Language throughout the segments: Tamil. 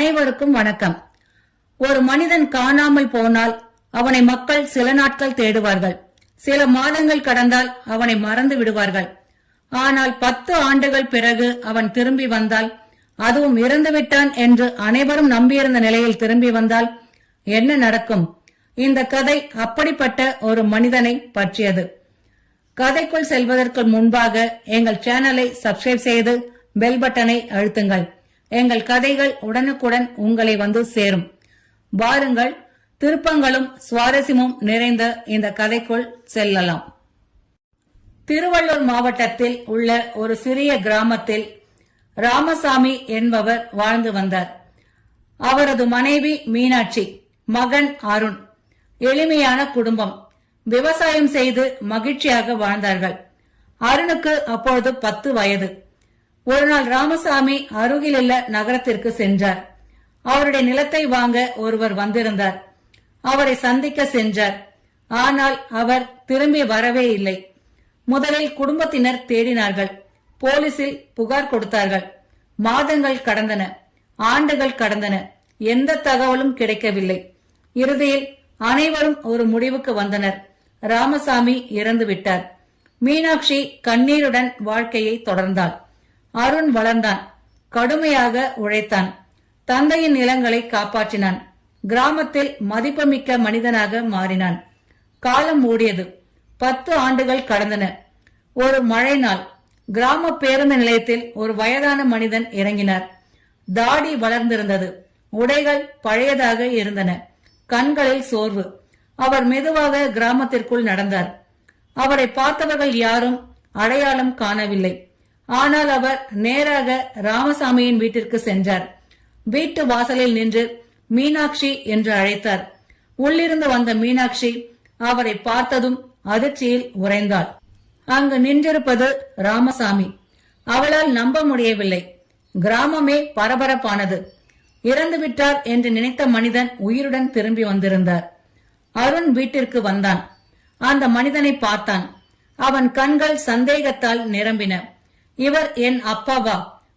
அனைவருக்கும் வணக்கம். ஒரு மனிதன் காணாமல் போனால் அவனை மக்கள் சில நாட்கள் தேடுவார்கள். சில மாதங்கள் கடந்தால் அவனை மறந்து விடுவார்கள். ஆனால் 10 ஆண்டுகள் பிறகு அவன் திரும்பி வந்தால், அதுவும் இறந்துவிட்டான் என்று அனைவரும் நம்பியிருந்த நிலையில் திரும்பி வந்தால் என்ன நடக்கும்? இந்த கதை அப்படிப்பட்ட ஒரு மனிதனை பற்றியது. கதைக்குள் செல்வதற்கு முன்பாக எங்கள் சேனலை சப்ஸ்கிரைப் செய்து பெல் பட்டனை அழுத்துங்கள். எங்கள் கதைகள் உடனுக்குடன் உங்களை வந்து சேரும். வாருங்கள், திருப்பங்களும் சுவாரஸ்யமும் நிறைந்த இந்த கதைக்குள் செல்லலாம். திருவள்ளூர் மாவட்டத்தில் உள்ள ஒரு சிறிய கிராமத்தில் ராமசாமி என்பவர் வாழ்ந்து வந்தார். அவரது மனைவி மீனாட்சி, மகன் அருண். எளிமையான குடும்பம். விவசாயம் செய்து மகிழ்ச்சியாக வாழ்ந்தார்கள். அருணுக்கு அப்பொழுது 10 வயது. ஒரு நாள் ராமசாமி அருகிலுள்ள நகரத்திற்கு சென்றார். அவருடைய நிலத்தை வாங்க ஒருவர் வந்திருந்தார். அவரை சந்திக்க சென்றார். ஆனால் அவர் திரும்பி வரவே இல்லை. முதலில் குடும்பத்தினர் தேடினார்கள். போலீசில் புகார் கொடுத்தார்கள். மாதங்கள் கடந்தன, ஆண்டுகள் கடந்தன. எந்த தகவலும் கிடைக்கவில்லை. இறுதியில் அனைவரும் ஒரு முடிவுக்கு வந்தனர். ராமசாமி இறந்து விட்டார். மீனாட்சி கண்ணீருடன் வாழ்க்கையை தொடர்ந்தாள். அருண் வளர்ந்தான். கடுமையாக உழைத்தான். தந்தையின் நிலங்களை காப்பாற்றினான். கிராமத்தில் மதிப்புமிக்க மனிதனாக மாறினான். காலம் ஓடியது. 10 ஆண்டுகள் கடந்தன. ஒரு மழை நாள் கிராம பேருந்து நிலையத்தில் ஒரு வயதான மனிதன் இறங்கினார். தாடி வளர்ந்திருந்தது. உடைகள் பழையதாக இருந்தன. கண்களில் சோர்வு. அவர் மெதுவாக கிராமத்திற்குள் நடந்தார். அவரை பார்த்தவர்கள் யாரும் அடையாளம் காணவில்லை. ஆனால் அவர் நேராக ராமசாமியின் வீட்டிற்கு சென்றார். வீட்டு வாசலில் நின்று மீனாட்சி என்று அழைத்தார். உள்ளிருந்து வந்த மீனாட்சி அவரை பார்த்ததும் அதிர்ச்சியில் உறைந்தாள். அங்கு நின்றிருப்பது ராமசாமி. அவளால் நம்ப முடியவில்லை. கிராமமே பரபரப்பானது. இறந்துவிட்டார் என்று நினைத்த மனிதன் உயிருடன் திரும்பி வந்திருந்தார். அருண் வீட்டிற்கு வந்தான். அந்த மனிதனை பார்த்தான். அவன் கண்கள் சந்தேகத்தால் நிரம்பின. இவர் என் அப்பாவா?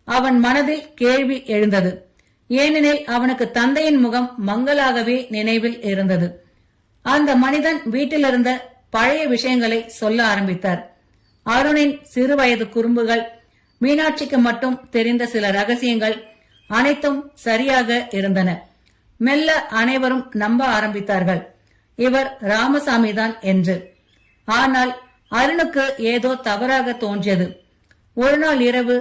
அவன் மனதில் கேள்வி எழுந்தது. ஏனெனில் அவனுக்கு தந்தையின் முகம் மங்கலாகவே நினைவில் இருந்தது. அந்த மனிதன் வீட்டிலிருந்த பழைய விஷயங்களை சொல்ல ஆரம்பித்தார். அருணின் சிறுவயது குறும்புகள், மீனாட்சிக்கு மட்டும் தெரிந்த சில ரகசியங்கள், அனைத்தும் சரியாக இருந்தன. மெல்ல அனைவரும் நம்ப ஆரம்பித்தார்கள், இவர் ராமசாமிதான் என்று. ஆனால் அருணுக்கு ஏதோ தவறாக தோன்றியது. ஒரு நாள் இரவு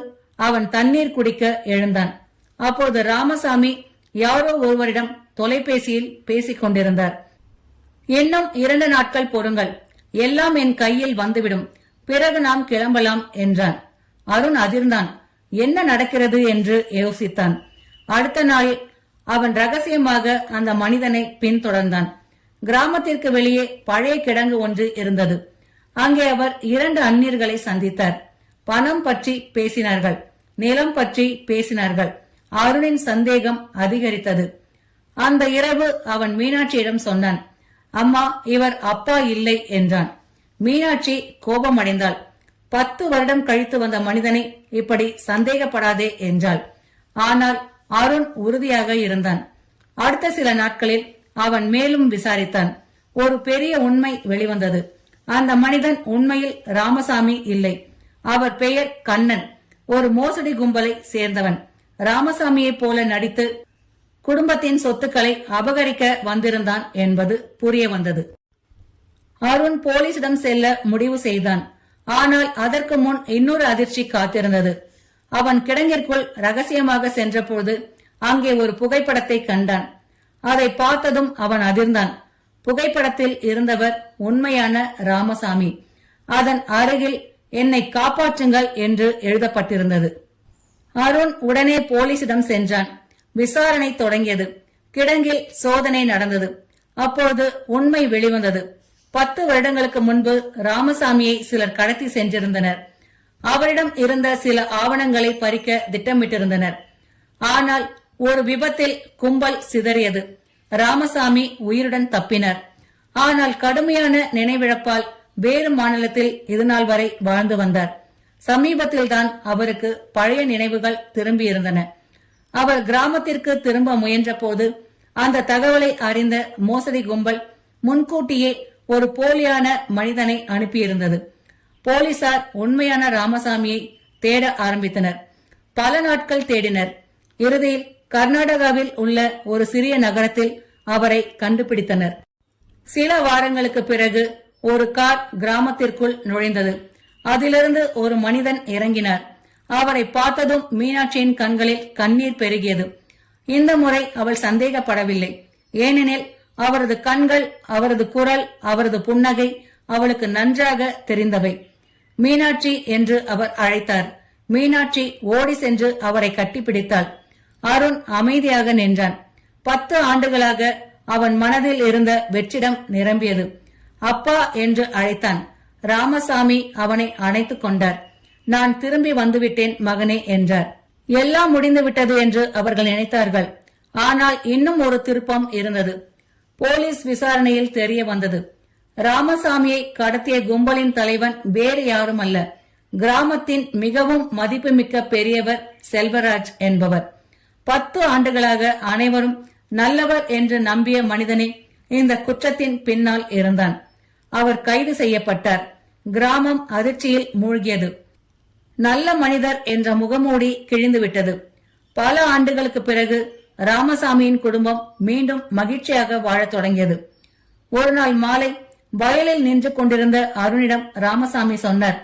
அவன் தண்ணீர் குடிக்க எழுந்தான். அப்போது ராமசாமி யாரோ ஒருவரிடம் தொலைபேசியில் பேசிக் கொண்டிருந்தார். இன்னும் 2 நாட்கள் பொறுங்கள், எல்லாம் என் கையில் வந்துவிடும், பிறகு நாம் கிளம்பலாம் என்றான். அருண் அதிர்ந்தான். என்ன நடக்கிறது என்று யோசித்தான். அடுத்த நாள் அவன் ரகசியமாக அந்த மனிதனை பின்தொடர்ந்தான். கிராமத்திற்கு வெளியே பழைய கிடங்கு ஒன்று இருந்தது. அங்கே அவர் 2 அந்நியர்களை சந்தித்தார். பணம் பற்றி பேசினார்கள். நிலம் பற்றி பேசினார்கள். அருணின் சந்தேகம் அதிகரித்தது. அந்த இரவு அவன் மீனாட்சியிடம் சொன்னான். அம்மா, இவர் அப்பா இல்லை என்றான். மீனாட்சி கோபமடைந்தாள். 10 வருடம் கழித்து வந்த மனிதனை இப்படி சந்தேகப்படாதே என்றாள். ஆனால் அருண் உறுதியாக இருந்தான். அடுத்த சில நாட்களில் அவன் மேலும் விசாரித்தான். ஒரு பெரிய உண்மை வெளிவந்தது. அந்த மனிதன் உண்மையில் ராமசாமி இல்லை. அவர் பெயர் கண்ணன். ஒரு மோசடி கும்பலை சேர்ந்தவன். ராமசாமியை போல நடித்து குடும்பத்தின் சொத்துக்களை அபகரிக்க வந்திருந்தான் என்பது புரிய வந்தது. அருண் போலீசிடம் செல்ல முடிவு செய்தான். ஆனால் அதற்கு முன் இன்னொரு அதிர்ச்சி காத்திருந்தது. அவன் கிடங்கிற்குள் ரகசியமாக சென்றபோது அங்கே ஒரு புகைப்படத்தை கண்டான். அதை பார்த்ததும் அவன் அதிர்ந்தான். புகைப்படத்தில் இருந்தவர் உண்மையான ராமசாமி. அதன் அருகில் என்னை காப்பாற்றுங்கள் என்று எழுதப்பட்டிருந்தது. அருண் உடனே போலீசிடம் சென்றான். விசாரணை தொடங்கியது. கிடங்கில் சோதனை நடந்தது. அப்போது உண்மை வெளிவந்தது. 10 வருடங்களுக்கு முன்பு ராமசாமியை சிலர் கடத்தி சென்றிருந்தனர். அவரிடம் இருந்த சில ஆவணங்களை பறிக்க திட்டமிட்டிருந்தனர். ஆனால் ஒரு விபத்தில் கும்பல் சிதறியது. ராமசாமி உயிருடன் தப்பினார். ஆனால் கடுமையான நினைவிழப்பால் வேறு மாநிலத்தில் இதுநாள் வரை வாழ்ந்து வந்தார். சமீபத்தில்தான் அவருக்கு பழைய நினைவுகள் திரும்பியிருந்தன. அவர் கிராமத்திற்கு திரும்ப முயன்ற போது அந்த தகவலை அறிந்த மோசடி கும்பல் முன்கூட்டியே ஒரு போலியான மனிதனை அனுப்பியிருந்தது. போலீசார் உண்மையான ராமசாமியை தேட ஆரம்பித்தனர். பல நாட்கள் தேடினர். இறுதியில் கர்நாடகாவில் உள்ள ஒரு சிறிய நகரத்தில் அவரை கண்டுபிடித்தனர். சில வாரங்களுக்கு பிறகு ஒரு கார் கிராமத்திற்குள் நுழைந்தது. அதிலிருந்து ஒரு மனிதன் இறங்கினார். அவரை பார்த்ததும் மீனாட்சியின் கண்களில் கண்ணீர் பெருகியது. இந்த முறை அவள் சந்தேகப்படவில்லை. ஏனெனில் அவரது கண்கள், அவரது குரல், அவரது புன்னகை அவளுக்கு நன்றாக தெரிந்தவை. மீனாட்சி என்று அவர் அழைத்தார். மீனாட்சி ஓடி சென்று அவரை கட்டிப்பிடித்தாள். அருண் அமைதியாக நின்றான். 10 ஆண்டுகளாக அவன் மனதில் இருந்த வெற்றிடம் நிரம்பியது. அப்பா என்று அழைத்தான். ராமசாமி அவனை அணைத்துக் கொண்டார். நான் திரும்பி வந்துவிட்டேன் மகனே என்றார். எல்லாம் முடிந்துவிட்டது என்று அவர்கள் நினைத்தார்கள். ஆனால் இன்னும் ஒரு திருப்பம் இருந்தது. போலீஸ் விசாரணையில் தெரிய வந்தது. ராமசாமியை கடத்திய கும்பலின் தலைவன் வேறு யாரும் அல்ல, கிராமத்தின் மிகவும் மதிப்புமிக்க பெரியவர் செல்வராஜ் என்பவர். 10 ஆண்டுகளாக அனைவரும் நல்லவர் என்று நம்பிய மனிதனே இந்த குற்றத்தின் பின்னால் இருந்தான். அவர் கைது செய்யப்பட்டார். கிராமம் அதிர்ச்சியில் மூழ்கியது. நல்ல மனிதர் என்ற முகமூடி கிழிந்துவிட்டது. பல ஆண்டுகளுக்கு பிறகு ராமசாமியின் குடும்பம் மீண்டும் மகிழ்ச்சியாக வாழத் தொடங்கியது. ஒரு நாள் மாலை வயலில் நின்று கொண்டிருந்த அருணிடம் ராமசாமி சொன்னார்,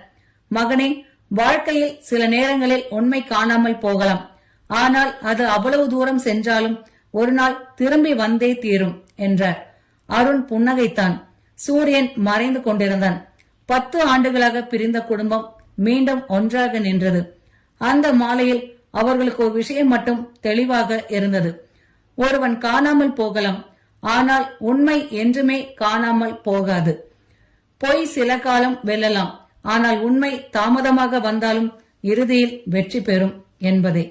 மகனே, வாழ்க்கையில் சில நேரங்களில் உண்மை காணாமல் போகலாம். ஆனால் அது அவ்வளவு தூரம் சென்றாலும் ஒரு நாள் திரும்பி வந்தே தீரும் என்றார். அருண் புன்னகைத்தான். சூரியன் மறைந்து கொண்டிருந்தான். 10 ஆண்டுகளாக பிரிந்த குடும்பம் மீண்டும் ஒன்றாக நின்றது. அந்த மாலையில் அவர்களுக்கு ஒரு விஷயம் மட்டும் தெளிவாக இருந்தது. ஒருவன் காணாமல் போகலாம், ஆனால் உண்மை என்றுமே காணாமல் போகாது. பொய் சில காலம் வெல்லலாம், ஆனால் உண்மை தாமதமாக வந்தாலும் இறுதியில் வெற்றி பெறும் என்பதே.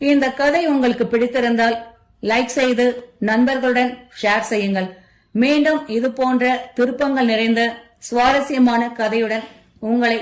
இந்த கதை உங்களுக்கு பிடித்திருந்தால் லைக் செய்து நண்பர்களுடன் ஷேர் செய்யுங்கள். மீண்டும் இது போன்ற திருப்பங்கள் நிறைந்த சுவாரஸ்யமான கதையுடன் உங்களை